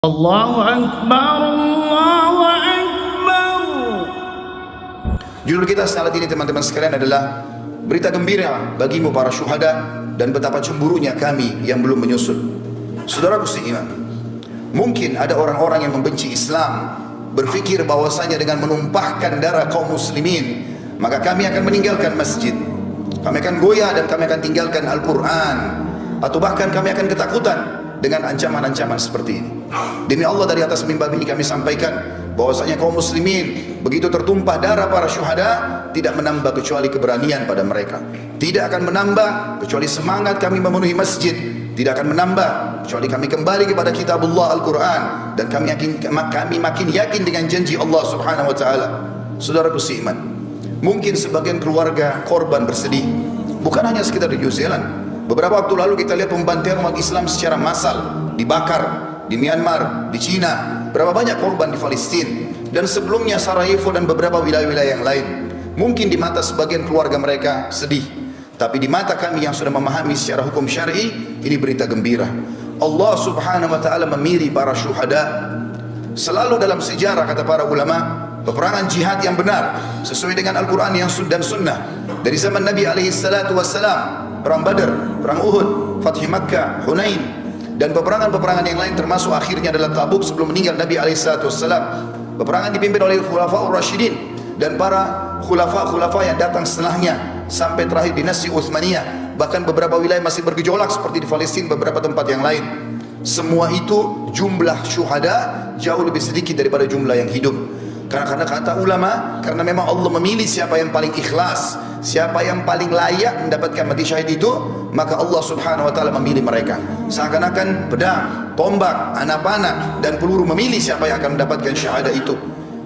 Allahu Akbar, Allahu Akbar. Judul kita saat ini teman-teman sekalian adalah berita gembira bagimu para syuhada dan betapa cemburunya kami yang belum menyusul. Saudaraku seiman, mungkin ada orang-orang yang membenci Islam, berpikir bahwasanya dengan menumpahkan darah kaum muslimin maka kami akan meninggalkan masjid, kami akan goyah dan kami akan tinggalkan Al-Quran, atau bahkan kami akan ketakutan dengan ancaman-ancaman seperti ini. Demi Allah, dari atas mimbar ini kami sampaikan bahwasanya kaum muslimin begitu tertumpah darah para syuhada tidak menambah kecuali keberanian pada mereka, tidak akan menambah kecuali semangat kami memenuhi masjid, tidak akan menambah kecuali kami kembali kepada kitabullah Al-Quran, dan kami makin yakin dengan janji Allah Subhanahu wa taala. Saudaraku seiman, mungkin sebagian keluarga korban bersedih, bukan hanya sekitar di New Zealand. Beberapa waktu lalu kita lihat pembantaian umat Islam secara massal, dibakar di Myanmar, di Cina, berapa banyak korban di Palestina, dan sebelumnya Sarajevo dan beberapa wilayah-wilayah yang lain. Mungkin di mata sebagian keluarga mereka sedih, tapi di mata kami yang sudah memahami secara hukum syar'i, ini berita gembira. Allah Subhanahu wa taala memilih para syuhada. Selalu dalam sejarah, kata para ulama, peperangan jihad yang benar sesuai dengan Al-Quran dan Sunnah dari zaman Nabi alaihi salatu wassalam, perang Badar, perang Uhud, Fath Makkah, Hunain, dan peperangan-peperangan yang lain, termasuk akhirnya adalah Tabuk sebelum meninggal Nabi alaihissalatu wassalam. Peperangan dipimpin oleh Khulafaur Rasyidin dan para khulafa yang datang setelahnya sampai terakhir dinasti Utsmaniyah. Bahkan beberapa wilayah masih bergejolak seperti di Palestina, beberapa tempat yang lain. Semua itu jumlah syuhada jauh lebih sedikit daripada jumlah yang hidup. Karena kata ulama, karena memang Allah memilih siapa yang paling ikhlas, siapa yang paling layak mendapatkan mati syahid itu, maka Allah Subhanahu wa taala memilih mereka. Seakan-akan pedang, tombak, anak panah dan peluru memilih siapa yang akan mendapatkan syahadah itu.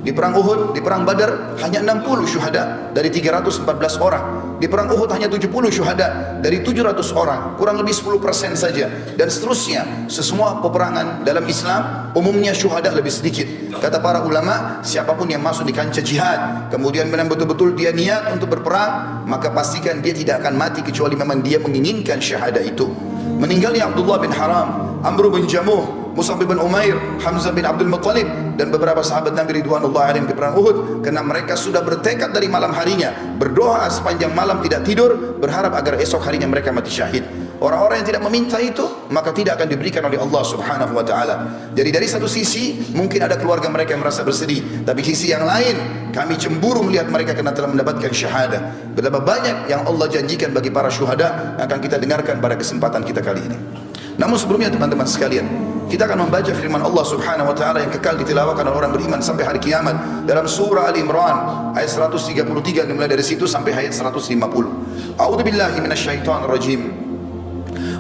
Di perang Uhud, di perang Badar hanya 60 syuhada dari 314 orang. Di perang Uhud hanya 70 syuhada dari 700 orang, kurang lebih 10% saja, dan seterusnya. Semua peperangan dalam Islam umumnya syuhada lebih sedikit. Kata para ulama, siapapun yang masuk di kancah jihad kemudian memang betul-betul dia niat untuk berperang, maka pastikan dia tidak akan mati kecuali memang dia menginginkan syahadah itu. Meninggalnya Abdullah bin Haram, Amr bin Jamuh, Mus'ab bin Umair, Hamzah bin Abdul Muttalib, dan beberapa sahabat Nabi ridwanullah alaihim di perang Uhud, karena mereka sudah bertekad dari malam harinya, berdoa sepanjang malam tidak tidur, berharap agar esok harinya mereka mati syahid. Orang-orang yang tidak meminta itu maka tidak akan diberikan oleh Allah Subhanahu wa taala. Jadi dari satu sisi mungkin ada keluarga mereka yang merasa bersedih, tapi sisi yang lain kami cemburu melihat mereka karena telah mendapatkan syahadah. Betapa banyak yang Allah janjikan bagi para syuhada akan kita dengarkan pada kesempatan kita kali ini. Namun sebelumnya teman-teman sekalian, kita akan membaca firman Allah Subhanahu wa taala yang kekal ditilawahkan oleh orang beriman sampai hari kiamat dalam surah Al-Imran ayat 133, dimulai dari situ sampai ayat 150. A'udzubillahi minasyaitonir rajim.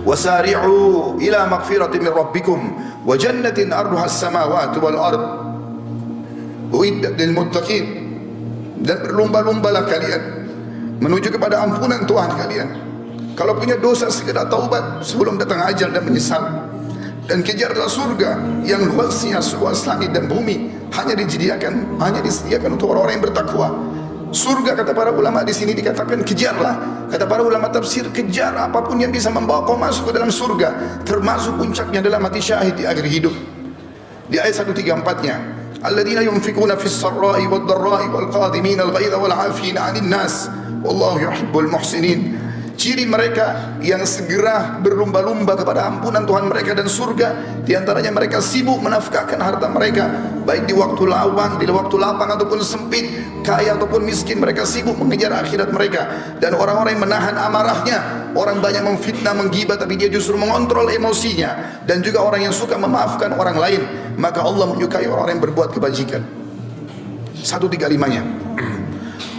Wasari'u ila maghfiratin min rabbikum wa jannatin 'arduha as-samawati wal ard uiddat lil muttaqin. Dan berlomba-lombalah kalian menuju kepada ampunan Tuhan kalian. Kalau punya dosa segera taubat sebelum datang ajal dan menyesal. Dan kejarlah surga yang luasnya seluas langit dan bumi, hanya disediakan untuk orang-orang yang bertakwa. Surga, kata para ulama di sini dikatakan kejarlah. Kata para ulama tafsir, kejar apapun yang bisa membawa kau masuk ke dalam surga, termasuk puncaknya adalah mati syahid di akhir hidup. Di ayat 134-nya, alladzina yunfikuna fis sarra'i wad dharra'i wal qadhimina al ghaidha wal 'afina 'anil nas wallahu yuhibbul muhsinin. Ciri mereka yang segera berlomba-lomba kepada ampunan Tuhan mereka dan surga, diantaranya mereka sibuk menafkahkan harta mereka, baik di waktu lawang, di waktu lapang ataupun sempit, kaya ataupun miskin, mereka sibuk mengejar akhirat mereka. Dan orang-orang yang menahan amarahnya, orang banyak memfitnah, menggibah, tapi dia justru mengontrol emosinya, dan juga orang yang suka memaafkan orang lain, maka Allah menyukai orang-orang yang berbuat kebajikan. 135-nya,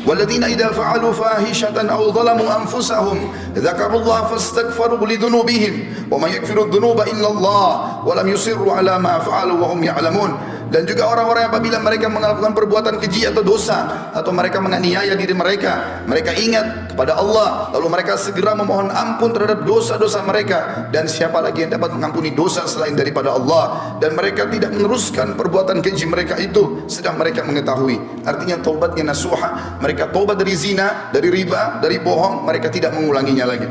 والذين إذا فعلوا فاحشة أو ظلموا أنفسهم ذكروا الله فاستغفروا لذنوبهم وما يغفر الذنوب إلا الله ولم يصروا على ما فعلوا وهم يعلمون. Dan juga orang-orang apabila mereka melakukan perbuatan keji atau dosa, atau mereka menganiaya diri mereka, mereka ingat kepada Allah, lalu mereka segera memohon ampun terhadap dosa-dosa mereka. Dan siapa lagi yang dapat mengampuni dosa selain daripada Allah? Dan mereka tidak meneruskan perbuatan keji mereka itu sedang mereka mengetahui. Artinya taubatnya nasuha, mereka taubat dari zina, dari riba, dari bohong, mereka tidak mengulanginya lagi.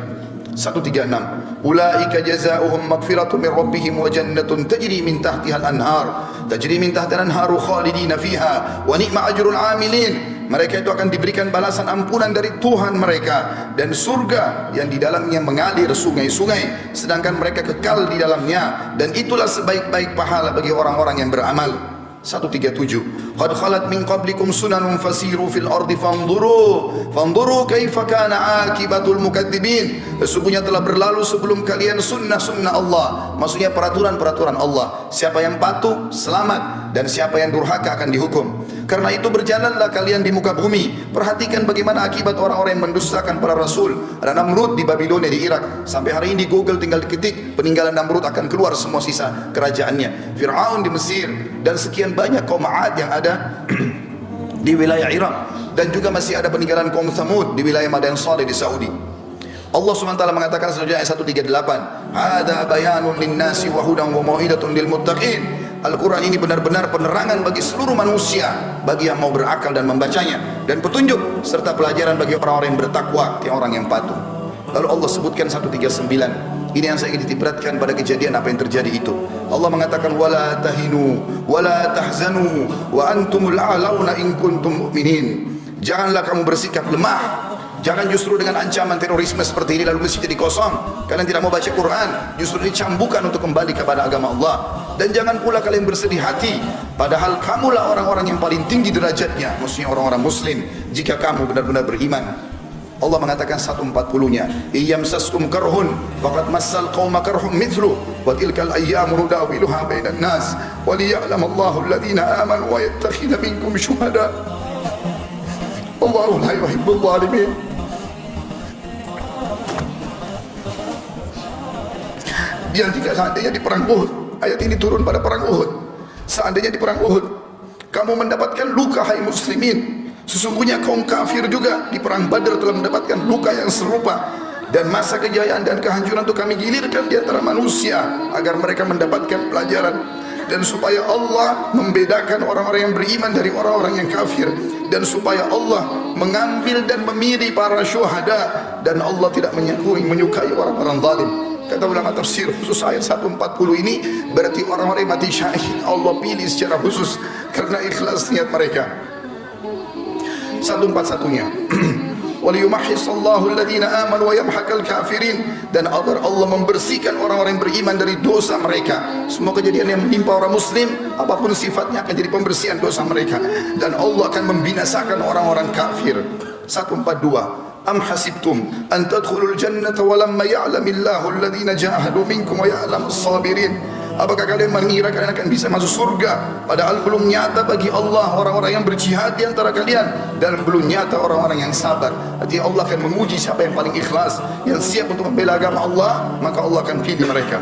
136. Ulaika jazaohum maghfiratun min rabbihim wa jannatun tajri min tahtiha al-anhar tajri min tahtiha al-anharu khalidina fiha wa ni'ma ajrul amilin. Mereka itu akan diberikan balasan ampunan dari Tuhan mereka dan surga yang di dalamnya mengalir sungai-sungai sedangkan mereka kekal di dalamnya, dan itulah sebaik-baik pahala bagi orang-orang yang beramal. 137. Qad khalat min qablikum sunanun fasiru fil ardi fanzuru kaifa kana akibatul mukadzibin. Sesungguhnya telah berlalu sebelum kalian sunnah-sunnah Allah, maksudnya peraturan-peraturan Allah. Siapa yang patuh selamat dan siapa yang durhaka akan dihukum. Karena itu berjalanlah kalian di muka bumi, perhatikan bagaimana akibat orang-orang yang mendustakan para rasul. Ada Namrud di Babilonia di Irak. Sampai hari ini di Google tinggal diketik, peninggalan Namrud akan keluar semua sisa kerajaannya. Fir'aun di Mesir dan sekian banyak kaum 'Ad yang ada di wilayah Irak, dan juga masih ada peninggalan kaum Thamud di wilayah Madain Saleh di Saudi. Allah SWT mengatakan selanjutnya ayat 138, "Hada bayanun linnasi wa hudan wa mau'idatun lil muttaqin." Al-Quran ini benar-benar penerangan bagi seluruh manusia, bagi yang mau berakal dan membacanya, dan petunjuk serta pelajaran bagi orang-orang yang bertakwa, orang yang patuh. Lalu Allah sebutkan 139. Ini yang saya ingin ditiberatkan pada kejadian apa yang terjadi itu. Allah mengatakan wala tahinu wala tahzanu wa antumul a'launa in kuntum mu'minin. Janganlah kamu bersikap lemah. Jangan justru dengan ancaman terorisme seperti ini lalu masjid jadi kosong. Kalian tidak mau baca Quran, justru dicambukan untuk kembali kepada agama Allah. Dan jangan pula kalian bersedih hati, padahal kamulah orang-orang yang paling tinggi derajatnya, maksudnya orang-orang muslim, jika kamu benar-benar beriman. Allah mengatakan 140-nya, iyamsaskum karhun faqad massal qauma karhum mithlu wa tilkal ayyamu nudawiluha bainan nas wa liya'lamallahu alladhina amanu wa yattakhidha minkum syuhada wallahu la yuhibbul zalimin. Yang jika seandainya di perang Uhud, ayat ini turun pada perang Uhud, seandainya di perang Uhud kamu mendapatkan luka hai muslimin, sesungguhnya kaum kafir juga di perang Badar telah mendapatkan luka yang serupa, dan masa kejayaan dan kehancuran itu kami gilirkan di antara manusia agar mereka mendapatkan pelajaran, dan supaya Allah membedakan orang-orang yang beriman dari orang-orang yang kafir, dan supaya Allah mengambil dan memilih para syuhada, dan Allah tidak menyukai orang-orang zalim. Kata ulama tafsir khusus ayat 140 ini berarti orang-orang mati syahid Allah pilih secara khusus karena ikhlas niat mereka. 141-nya waliyumahhisallahu alladhina amanu wa yamhaqal kafirin, dan agar Allah membersihkan orang-orang yang beriman dari dosa mereka. Semua kejadian yang menimpa orang muslim apapun sifatnya akan jadi pembersihan dosa mereka, dan Allah akan membinasakan orang-orang kafir. 142 Am hasibtum an tadkhulul jannata wa lamma ya'lamillahu alladhina jahadu minkum wa ya'lamus sabirin. Apakah kalian mengira kalian akan bisa masuk surga padahal belum nyata bagi Allah orang-orang yang berjihad di antara kalian, dan belum nyata orang-orang yang sabar. Artinya Allah akan menguji siapa yang paling ikhlas, yang siap untuk membela agama Allah, maka Allah akan pilih mereka.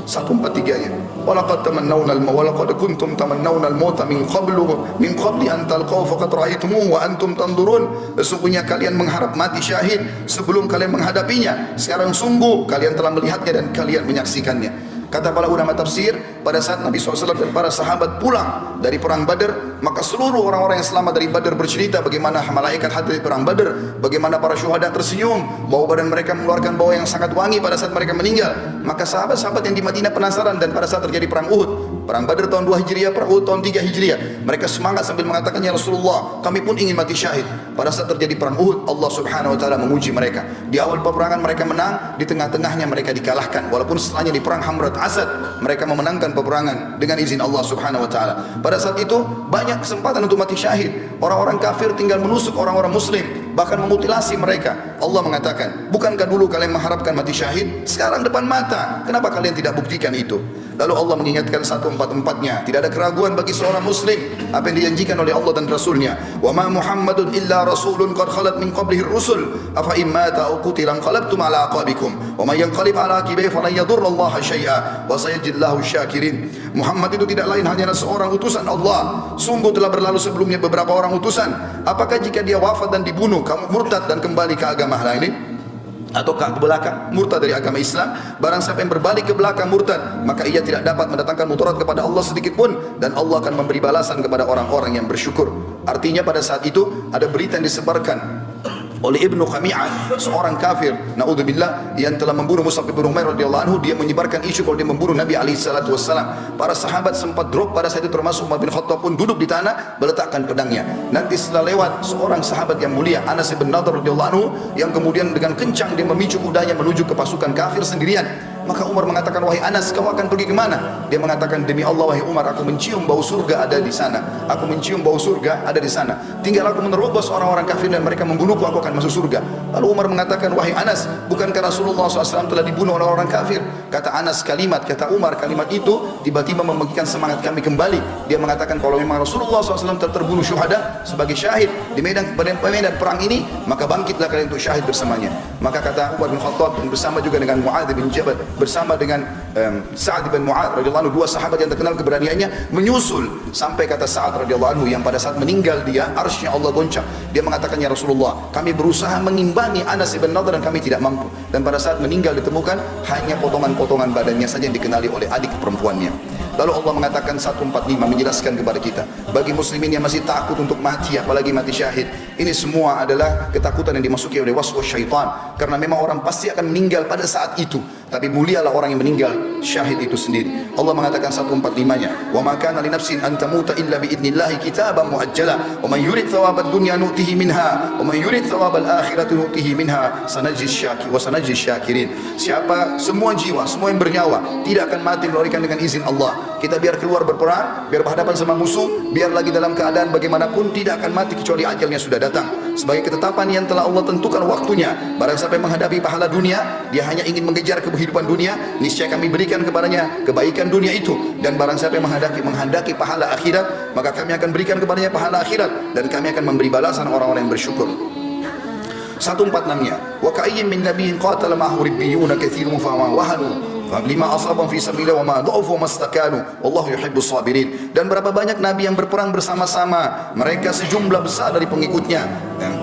143-nya walaqad tamannawna walaqad kuntum tamannawna al-mauta min qabli an talqaw faqad ra'aytumuhu wa antum tanzurun. Sesungguhnya kalian mengharap mati syahid sebelum kalian menghadapinya, sekarang sungguh kalian telah melihatnya dan kalian menyaksikannya. Kata para ulama tafsir, pada saat Nabi SAW dan para sahabat pulang dari perang Badar, maka seluruh orang-orang yang selamat dari Badar bercerita bagaimana malaikat hadir di perang Badar, bagaimana para syuhada tersenyum, bau badan mereka mengeluarkan bau yang sangat wangi pada saat mereka meninggal. Maka sahabat-sahabat yang di Madinah penasaran, dan pada saat terjadi perang Uhud, perang Badar tahun 2 Hijriah, perang Uhud tahun 3 Hijriah, mereka semangat sambil mengatakan, ya Rasulullah, kami pun ingin mati syahid. Pada saat terjadi perang Uhud, Allah Subhanahu wa taala menguji mereka. Di awal peperangan mereka menang, di tengah-tengahnya mereka dikalahkan. Walaupun setelahnya di perang Hamrat Asad mereka memenangkan peperangan dengan izin Allah Subhanahu wa taala. Pada saat itu banyak kesempatan untuk mati syahid. Orang-orang kafir tinggal menusuk orang-orang muslim, bahkan memutilasi mereka. Allah mengatakan, bukankah dulu kalian mengharapkan mati syahid? Sekarang depan mata, kenapa kalian tidak buktikan itu? Lalu Allah mengingatkan 144-nya, tidak ada keraguan bagi seorang muslim apa yang dijanjikan oleh Allah dan Rasulnya. Wa ma Muhammadun illa rasulun qad khalat min qablihi ar-rusul afa in mata aw qutila qalabtum ala aqabikum wa may yanqalib ala aqibihi falan yadurrallaha syai'a wa sayajzillahu syakirin. Muhammad itu tidak lain hanyalah seorang utusan Allah. Sungguh telah berlalu sebelumnya beberapa orang utusan. Apakah jika dia wafat dan dibunuh kamu murtad dan kembali ke agama lain? Atau ke belakang murtad dari agama Islam? Barang siapa yang berbalik ke belakang murtad, maka ia tidak dapat mendatangkan mudarat kepada Allah sedikit pun, dan Allah akan memberi balasan kepada orang-orang yang bersyukur. Artinya pada saat itu ada berita yang disebarkan oleh Ibnu Khami'ah, seorang kafir, naudzubillah, yang telah membunuh Mus'ab bin Umair radhiyallahu anhu. Dia menyebarkan isu kalau dia membunuh Nabi alaihi salatu wassalam. Para sahabat sempat drop pada saat itu, termasuk Umar bin Khattab pun duduk di tanah meletakkan pedangnya. Nanti setelah lewat seorang sahabat yang mulia, Anas bin Nadhr radhiyallahu anhu, yang kemudian dengan kencang dia memicu kudanya menuju ke pasukan kafir sendirian. Maka Umar mengatakan, wahai Anas, kau akan pergi kemana? Dia mengatakan, demi Allah wahai Umar, aku mencium bau surga ada di sana. Aku mencium bau surga ada di sana. Tinggal aku menerobos orang-orang kafir dan mereka membunuhku, aku akan masuk surga. Lalu Umar mengatakan, wahai Anas, bukankah Rasulullah SAW telah dibunuh oleh orang kafir? Kata Anas, kata Umar, kalimat itu tiba-tiba membangkitkan semangat kami kembali. Dia mengatakan, kalau memang Rasulullah SAW terbunuh syuhada sebagai syahid di medan perang ini, maka bangkitlah kalian untuk syahid bersamanya. Maka kata Umar bin Khattab, bersama juga dengan Mu'adz bin Jabal, bersama dengan Sa'ad bin Mu'adz radhiyallahu anhu, dua sahabat yang terkenal keberaniannya, menyusul sampai kata Sa'ad radhiyallahu anhu, yang pada saat meninggal dia arsy Allah goncang. Dia mengatakan, ya Rasulullah, kami berusaha mengimbangi Anas bin Nadhr dan kami tidak mampu. Dan pada saat meninggal ditemukan hanya potongan-potongan badannya saja yang dikenali oleh adik perempuannya. Lalu Allah mengatakan 145 menjelaskan kepada kita, bagi muslimin yang masih takut untuk mati, apalagi mati syahid, ini semua adalah ketakutan yang dimasuki oleh waswas syaitan. Karena memang orang pasti akan meninggal pada saat itu, tapi mulialah orang yang meninggal syahid itu sendiri. Allah mengatakan 145-nya, wa ma kana li nafsin an tamuta illa bi idznillah kitaban muajjala wa man yurid thawabad dunya nu'tihi minha wa man yurid thawabal akhirati nu'tihi minha sanajzi syakirin. Siapa, semua jiwa, semua yang bernyawa tidak akan mati melainkan dengan izin Allah. Kita biar keluar berperang, biar berhadapan sama musuh, biar lagi dalam keadaan bagaimanapun tidak akan mati kecuali ajalnya sudah datang. Sebagai ketetapan yang telah Allah tentukan waktunya. Barang siapa yang menghadapi pahala dunia, dia hanya ingin mengejar kehidupan dunia, niscaya kami berikan kepadanya kebaikan dunia itu. Dan barang siapa yang menghendaki pahala akhirat, maka kami akan berikan kepadanya pahala akhirat, dan kami akan memberi balasan orang-orang yang bersyukur. 146-nya, wa ka'ayyin min nabiyyin qatala ma'ahu ribbiyuna katsirun fa ma wahanu lima asabam fi sabilillah wa ma dha'ufu mastakanu wallahu yuhibbus sabirin. Dan berapa banyak nabi yang berperang bersama-sama, mereka sejumlah besar dari pengikutnya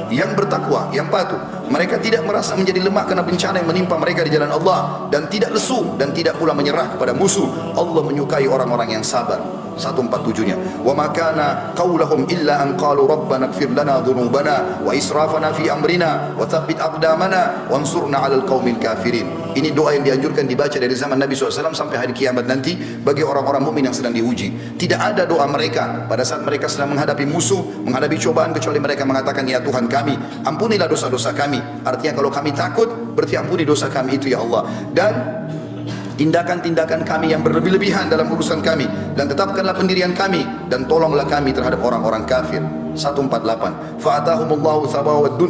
yang bertakwa, yang patuh. Mereka tidak merasa menjadi lemah karena bencana yang menimpa mereka di jalan Allah, dan tidak lesu dan tidak pula menyerah kepada musuh. Allah menyukai orang-orang yang sabar. 147-nya, wa ma kana qaulahum illa an qalu rabbana ighfir lana dhunubana wa israfana fi amrina wa tsabbit aqdamana wansurna 'alal qaumil kafirin. Ini doa yang dianjurkan dibaca dari zaman Nabi SAW sampai hari kiamat nanti bagi orang-orang mukmin yang sedang diuji. Tidak ada doa mereka pada saat mereka sedang menghadapi musuh, menghadapi cobaan, kecuali mereka mengatakan, ya Tuhan kami, ampunilah dosa-dosa kami. Artinya kalau kami takut, berarti ampuni dosa kami itu ya Allah. Dan tindakan-tindakan kami yang berlebih-lebihan dalam urusan kami, dan tetapkanlah pendirian kami, dan tolonglah kami terhadap orang-orang kafir. 148, fa'atahumullahu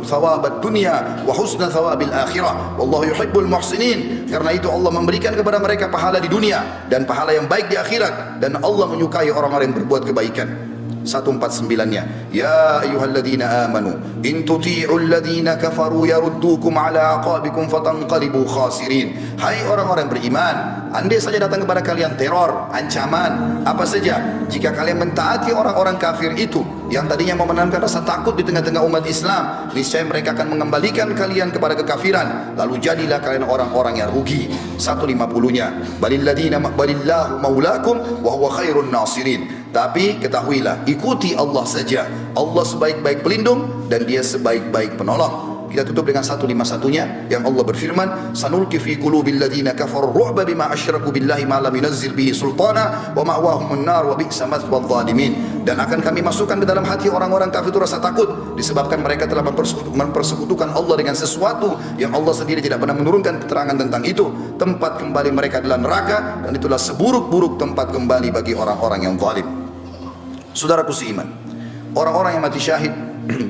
thawabad dunya wa husna thawabil akhirah wallahu yuhibbul muhsinin. Karena itu Allah memberikan kepada mereka pahala di dunia dan pahala yang baik di akhirat, dan Allah menyukai orang-orang yang berbuat kebaikan. 149-nya, ya ayyuhalladzina amanu in tuti'ul ladzina kafaru yaruddukum ala aqabikum fatanqalibu khasirin. Hai orang-orang beriman, andai saja datang kepada kalian teror, ancaman, apa saja, jika kalian mentaati orang-orang kafir itu yang tadinya mau menanamkan rasa takut di tengah-tengah umat Islam, niscaya mereka akan mengembalikan kalian kepada kekafiran, lalu jadilah kalian orang-orang yang rugi. 150-nya, balillahu maulakum wa huwa khairun nasirin. Tapi ketahuilah, ikuti Allah saja. Allah sebaik-baik pelindung dan dia sebaik-baik penolong. Kita tutup dengan 151-nya yang Allah berfirman, sanulqi fi qulubil ladzina kafaru ru'ba bima asyraku billahi ma lam yunazzil bihi sultana wa ma'wahumun nar wa bi'sa mathwal zalimin. Dan akan kami masukkan ke dalam hati orang-orang kafir itu rasa takut disebabkan mereka telah mempersekutukan Allah dengan sesuatu yang Allah sendiri tidak pernah menurunkan keterangan tentang itu. Tempat kembali mereka adalah neraka, dan itulah seburuk-buruk tempat kembali bagi orang-orang yang zalim. Saudaraku seiman, orang-orang yang mati syahid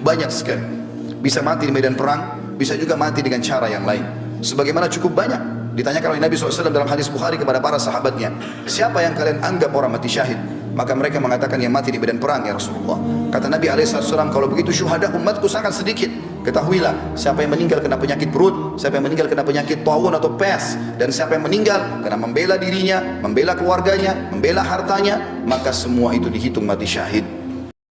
banyak sekali. Bisa mati di medan perang, bisa juga mati dengan cara yang lain. Sebagaimana cukup banyak ditanyakan oleh Nabi SAW dalam hadis Bukhari kepada para sahabatnya, siapa yang kalian anggap orang mati syahid? Maka mereka mengatakan yang mati di medan perang ya Rasulullah. Kata Nabi SAW, kalau begitu syuhada umatku sangat sedikit. Ketahuilah, siapa yang meninggal kena penyakit perut, siapa yang meninggal kena penyakit taun atau pes, dan siapa yang meninggal karena membela dirinya, membela keluarganya, membela hartanya, maka semua itu dihitung mati syahid.